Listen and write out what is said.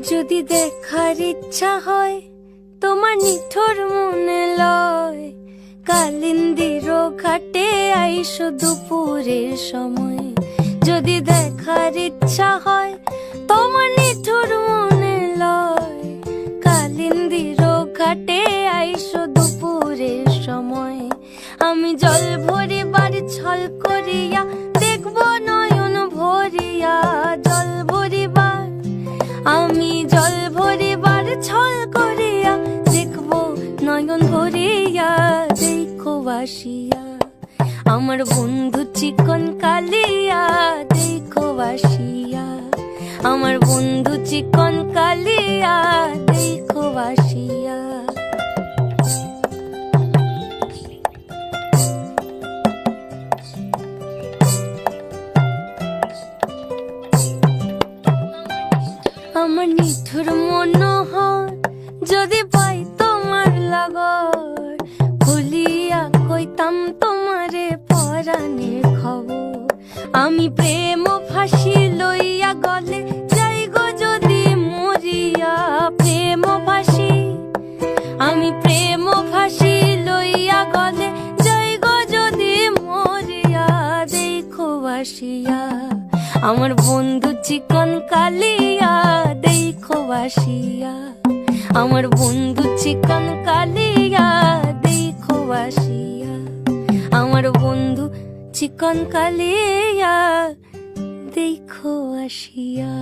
যদি দেখার ইচ্ছা হয় তোমার নিঠুর মনে লয়, কালিন্দির ঘাটে আইসো দুপুরের সময়। যদি দেখার ইচ্ছা হয় তোমার নিঠুর মনে লয়, কালিন্দির ঘাটে আইসো দুপুরের সময়। আমি জল ভরিবার ছল করিয়া দেখব নয়ন ভরিয়া, জল ভরিবার আমি জল ভরিবার ছল করিয়া দেখব নয়ন ভরিয়া। দেখো বাসিয়া আমার বন্ধু চিকন কালিয়া, দেখো বাসিয়া আমার বন্ধু চিকন কালিয়া, দেখো বাসিয়া। আমার নিঠুর মনোহর যদি পাই তোমার লাগর, খুলিয়া কইতাম তোমারে পরাণের খবর। আমি প্রেম ফাঁসি লইয়া গলে যাই গো যদি মরিয়া, প্রেম ফাঁসি আমি প্রেম ফাঁসি লইয়া গলে যাই গো যদি মরিয়া। দেখো বাসিয়া আমার বন্ধু চিকন কালিয়া, দেখো বাসিয়া আমার বন্ধু চিকন কালিয়া, দেখো বাসিয়া আমার বন্ধু চিকন কালিয়া, দেখো আসিয়া।